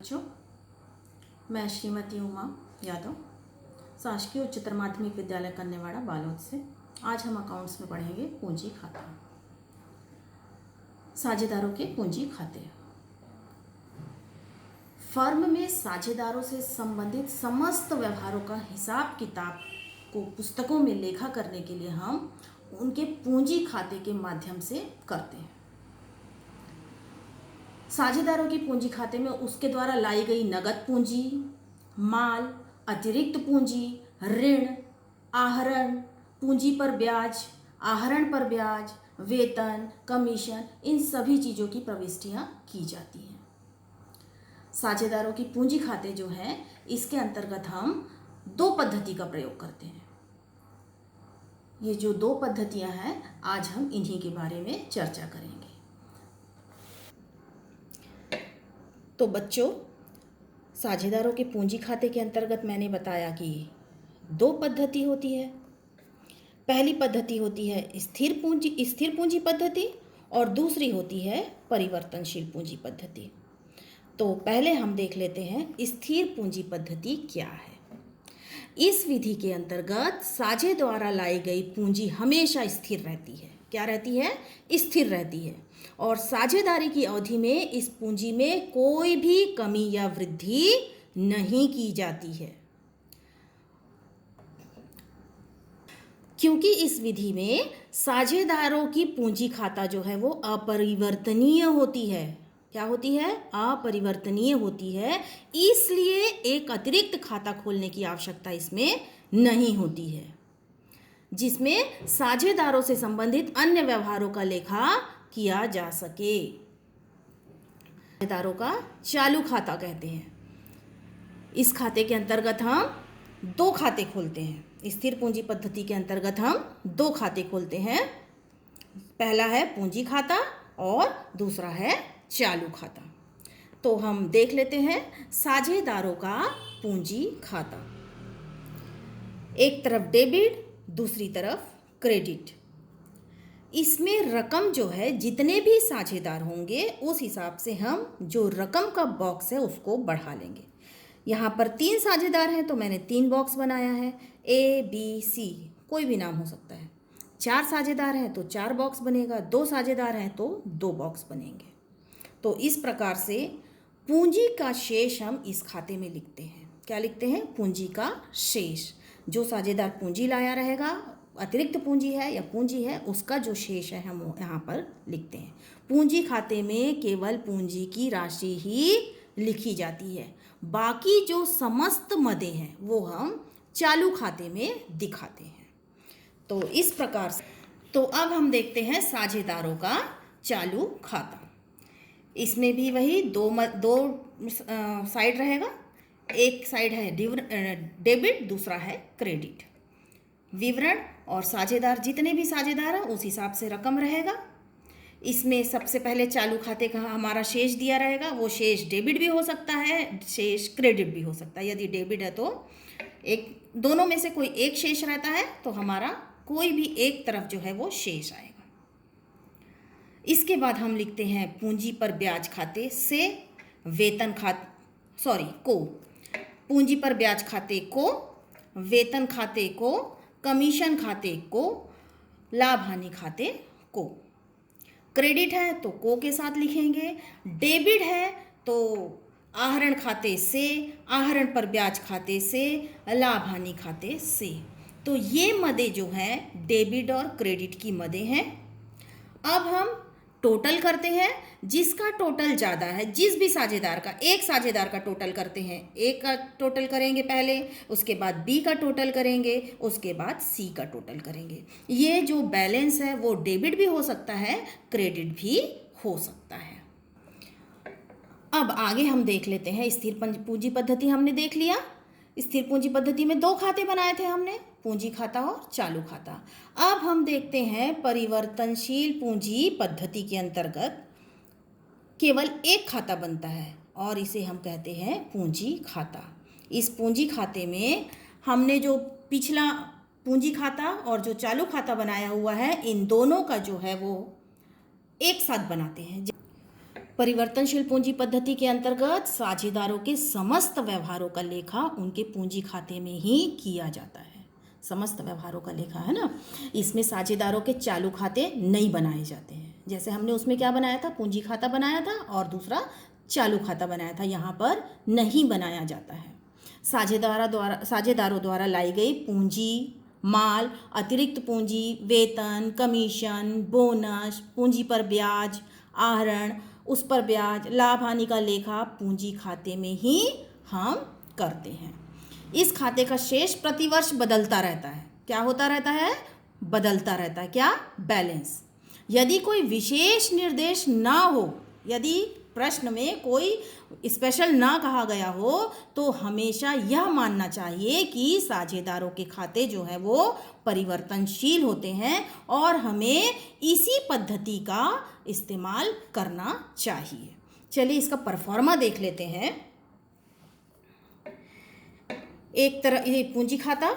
बच्चों, मैं श्रीमती उमा यादव शासकीय उच्चतर माध्यमिक विद्यालय कन्यावाड़ा बालोद से आज हम अकाउंट्स में पढ़ेंगे पूंजी खाता। साझेदारों के पूंजी खाते। फर्म में साझेदारों से संबंधित समस्त व्यवहारों का हिसाब किताब को पुस्तकों में लेखा करने के लिए हम उनके पूंजी खाते के माध्यम से करते हैं। साझेदारों की पूंजी खाते में उसके द्वारा लाई गई नगद पूंजी, माल, अतिरिक्त पूंजी, ऋण, आहरण, पूंजी पर ब्याज, आहरण पर ब्याज, वेतन, कमीशन, इन सभी चीज़ों की प्रविष्टियां की जाती हैं। साझेदारों की पूंजी खाते जो हैं, इसके अंतर्गत हम दो पद्धति का प्रयोग करते हैं। ये जो दो पद्धतियां हैं, आज हम इन्हीं के बारे में चर्चा करेंगे। तो बच्चों, साझेदारों के पूंजी खाते के अंतर्गत मैंने बताया कि दो पद्धति होती है। पहली पद्धति होती है स्थिर पूंजी पद्धति और दूसरी होती है परिवर्तनशील पूंजी पद्धति। तो पहले हम देख लेते हैं स्थिर पूंजी पद्धति क्या है। इस विधि के अंतर्गत साझे द्वारा लाई गई पूंजी हमेशा स्थिर रहती है। क्या रहती है? स्थिर रहती है। और साझेदारी की अवधि में इस पूंजी में कोई भी कमी या वृद्धि नहीं की जाती है, क्योंकि इस विधि में साझेदारों की पूंजी खाता जो है वो अपरिवर्तनीय होती है। क्या होती है? अपरिवर्तनीय होती है। इसलिए एक अतिरिक्त खाता खोलने की आवश्यकता इसमें नहीं होती है, जिसमें साझेदारों से संबंधित अन्य व्यवहारों का लेखा किया जा सके। साझेदारों का चालू खाता कहते हैं। इस खाते के अंतर्गत हम दो खाते खोलते हैं। स्थिर पूंजी पद्धति के अंतर्गत हम दो खाते खोलते हैं। पहला है पूंजी खाता और दूसरा है चालू खाता। तो हम देख लेते हैं साझेदारों का पूंजी खाता। एक तरफ डेबिट, दूसरी तरफ क्रेडिट। इसमें रकम जो है, जितने भी साझेदार होंगे उस हिसाब से हम जो रकम का बॉक्स है उसको बढ़ा लेंगे। यहाँ पर 3 साझेदार हैं तो मैंने 3 बॉक्स बनाया है। ABC, कोई भी नाम हो सकता है। 4 साझेदार हैं तो 4 बॉक्स बनेगा। 2 साझेदार हैं तो 2 बॉक्स बनेंगे। तो इस प्रकार से पूंजी का शेष हम इस खाते में लिखते हैं। क्या लिखते हैं? पूंजी का शेष। जो साझेदार पूंजी लाया रहेगा, अतिरिक्त पूंजी है या पूंजी है, उसका जो शेष है हम यहाँ पर लिखते हैं। पूंजी खाते में केवल पूंजी की राशि ही लिखी जाती है। बाकी जो समस्त मदें हैं वो हम चालू खाते में दिखाते हैं। तो इस प्रकार से तो अब हम देखते हैं साझेदारों का चालू खाता। इसमें भी वही दो साइड रहेगा। एक साइड है डेबिट, दूसरा है क्रेडिट। विवरण और साझेदार, जितने भी साझेदार हैं उस हिसाब से रकम रहेगा। इसमें सबसे पहले चालू खाते का हमारा शेष दिया रहेगा। वो शेष डेबिट भी हो सकता है, शेष क्रेडिट भी हो सकता है। यदि डेबिट है तो दोनों में से कोई एक शेष रहता है तो हमारा कोई भी एक तरफ जो है वो शेष आएगा। इसके बाद हम लिखते हैं पूंजी पर ब्याज खाते से पूंजी पर ब्याज खाते को, वेतन खाते को, कमीशन खाते को, लाभ हानि खाते को। क्रेडिट है तो को के साथ लिखेंगे। डेबिट है तो आहरण खाते से, आहरण पर ब्याज खाते से, लाभ हानि खाते से। तो ये मदें जो हैं डेबिट और क्रेडिट की मदें हैं। अब हम टोटल करते हैं। जिसका टोटल ज़्यादा है, जिस भी साझेदार का, एक साझेदार का टोटल करते हैं। ए का टोटल करेंगे पहले, उसके बाद बी का टोटल करेंगे, उसके बाद सी का टोटल करेंगे। ये जो बैलेंस है वो डेबिट भी हो सकता है, क्रेडिट भी हो सकता है। अब आगे हम देख लेते हैं स्थिर पूंजी पद्धति। हमने देख लिया। स्थिर पूंजी पद्धति में 2 खाते बनाए थे हमने, पूंजी खाता और चालू खाता। अब हम देखते हैं परिवर्तनशील पूंजी पद्धति के अंतर्गत केवल एक खाता बनता है और इसे हम कहते हैं पूंजी खाता। इस पूंजी खाते में हमने जो पिछला पूंजी खाता और जो चालू खाता बनाया हुआ है, इन दोनों का जो है वो एक साथ बनाते हैं। परिवर्तनशील पूंजी पद्धति के अंतर्गत साझेदारों के समस्त व्यवहारों का लेखा उनके पूंजी खाते में ही किया जाता है। समस्त व्यवहारों का लेखा है ना। इसमें साझेदारों के चालू खाते नहीं बनाए जाते हैं। जैसे हमने उसमें क्या बनाया था, पूंजी खाता बनाया था और दूसरा चालू खाता बनाया था, यहाँ पर नहीं बनाया जाता है। साझेदारों द्वारा लाई गई पूंजी, माल, अतिरिक्त पूंजी, वेतन, कमीशन, बोनस, पूंजी पर ब्याज, आहरण, उस पर ब्याज, लाभ हानि का लेखा पूंजी खाते में ही हम करते हैं। इस खाते का शेष प्रतिवर्ष बदलता रहता है। क्या होता रहता है? बदलता रहता है। क्या? बैलेंस। यदि कोई विशेष निर्देश ना हो, यदि प्रश्न में कोई स्पेशल ना कहा गया हो, तो हमेशा यह मानना चाहिए कि साझेदारों के खाते जो है वो परिवर्तनशील होते हैं और हमें इसी पद्धति का इस्तेमाल करना चाहिए। चलिए इसका परफॉर्मा देख लेते हैं। एक तरफ ये पूंजी खाता,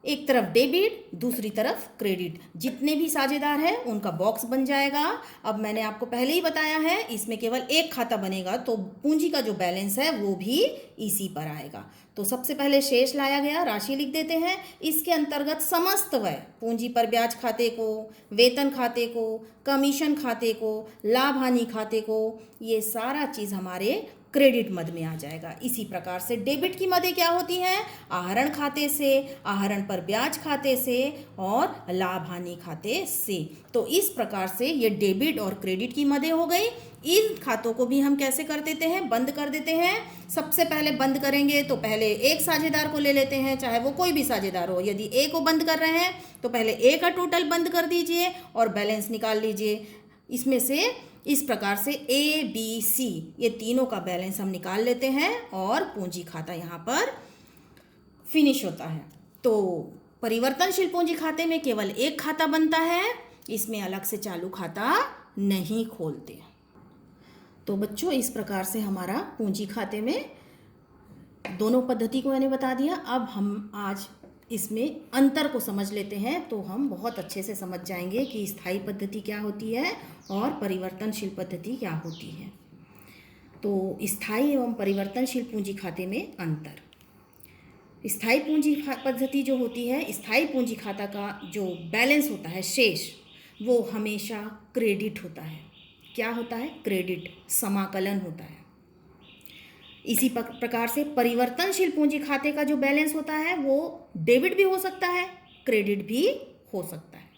एक तरफ डेबिट, दूसरी तरफ क्रेडिट। जितने भी साझेदार हैं उनका बॉक्स बन जाएगा। अब मैंने आपको पहले ही बताया है, इसमें केवल एक खाता बनेगा, तो पूंजी का जो बैलेंस है वो भी इसी पर आएगा। तो सबसे पहले शेष लाया गया, राशि लिख देते हैं। इसके अंतर्गत समस्त व्यय, पूंजी पर ब्याज खाते को, वेतन खाते को, कमीशन खाते को, लाभ हानि खाते को, ये सारा चीज़ हमारे क्रेडिट मद में आ जाएगा। इसी प्रकार से डेबिट की मदें क्या होती हैं? आहरण खाते से, आहरण पर ब्याज खाते से और लाभ हानि खाते से। तो इस प्रकार से ये डेबिट और क्रेडिट की मदें हो गई। इन खातों को भी हम कैसे कर देते हैं? बंद कर देते हैं। सबसे पहले बंद करेंगे तो पहले एक साझेदार को ले लेते हैं, चाहे वो कोई भी साझेदार हो। यदि ए को बंद कर रहे हैं तो पहले ए का टोटल बंद कर दीजिए और बैलेंस निकाल लीजिए। इसमें से इस प्रकार से ए, बी, सी, ये तीनों का बैलेंस हम निकाल लेते हैं और पूंजी खाता यहाँ पर फिनिश होता है। तो परिवर्तनशील पूंजी खाते में केवल एक खाता बनता है, इसमें अलग से चालू खाता नहीं खोलते। तो बच्चों, इस प्रकार से हमारा पूंजी खाते में दोनों पद्धति को मैंने बता दिया। अब हम आज इसमें अंतर को समझ लेते हैं, तो हम बहुत अच्छे से समझ जाएंगे कि स्थायी पद्धति क्या होती है और परिवर्तनशील पद्धति क्या होती है। तो स्थायी एवं परिवर्तनशील पूंजी खाते में अंतर। स्थायी पूंजी पद्धति जो होती है, स्थायी पूंजी खाता का जो बैलेंस होता है, शेष, वो हमेशा क्रेडिट होता है। क्या होता है? क्रेडिट, समाकलन होता है। इसी प्रकार से परिवर्तनशील पूंजी खाते का जो बैलेंस होता है वो डेबिट भी हो सकता है, क्रेडिट भी हो सकता है।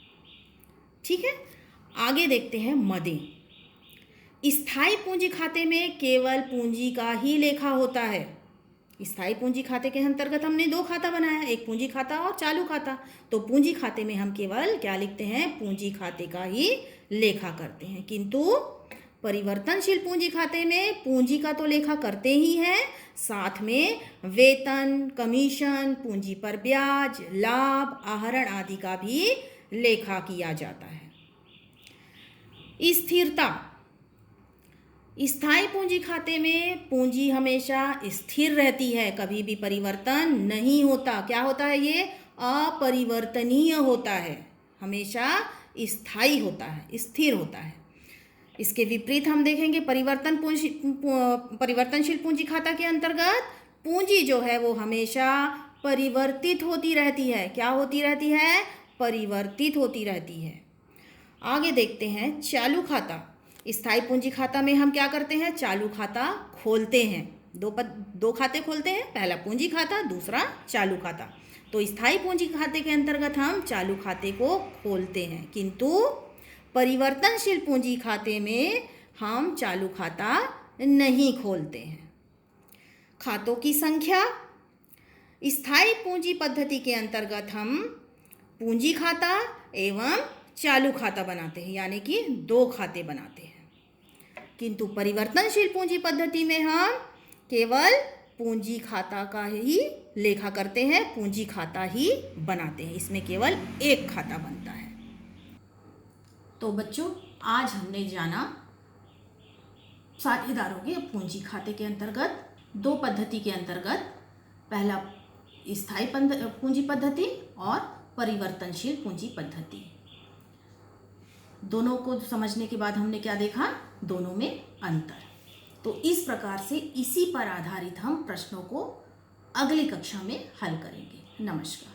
ठीक है, आगे देखते हैं मदें। स्थायी पूंजी खाते में केवल पूंजी का ही लेखा होता है। स्थायी पूंजी खाते के अंतर्गत हमने दो खाता बनाया, एक पूंजी खाता और चालू खाता। तो पूंजी खाते में हम केवल क्या लिखते हैं? पूंजी खाते का ही लेखा करते हैं। किंतु परिवर्तनशील पूंजी खाते में पूंजी का तो लेखा करते ही हैं, साथ में वेतन, कमीशन, पूंजी पर ब्याज, लाभ, आहरण आदि का भी लेखा किया जाता है। स्थिरता। स्थायी पूंजी खाते में पूंजी हमेशा स्थिर रहती है, कभी भी परिवर्तन नहीं होता। क्या होता है? ये अपरिवर्तनीय होता है, हमेशा स्थायी होता है, स्थिर होता है। इसके विपरीत हम देखेंगे परिवर्तनशील पूंजी खाता के अंतर्गत पूंजी जो है वो हमेशा परिवर्तित होती रहती है। क्या होती रहती है? परिवर्तित होती रहती है। आगे देखते हैं चालू खाता। स्थायी पूंजी खाता में हम क्या करते हैं? चालू खाता खोलते हैं। दो खाते खोलते हैं, पहला पूंजी खाता, दूसरा चालू खाता। तो स्थायी पूंजी खाते के अंतर्गत हम चालू खाते को खोलते हैं, किंतु परिवर्तनशील पूंजी खाते में हम चालू खाता नहीं खोलते हैं। खातों की संख्या। स्थायी पूंजी पद्धति के अंतर्गत हम पूंजी खाता एवं चालू खाता बनाते हैं, यानी कि दो खाते बनाते हैं। किंतु परिवर्तनशील पूंजी पद्धति में हम केवल पूंजी खाता का ही लेखा करते हैं, पूंजी खाता ही बनाते हैं। इसमें केवल एक खाता बनता है। तो बच्चों, आज हमने जाना साझेदारों के पूंजी खाते के अंतर्गत दो पद्धति के अंतर्गत, पहला स्थायी पूंजी पद्धति और परिवर्तनशील पूंजी पद्धति। दोनों को समझने के बाद हमने क्या देखा, दोनों में अंतर। तो इस प्रकार से इसी पर आधारित हम प्रश्नों को अगली कक्षा में हल करेंगे। नमस्कार।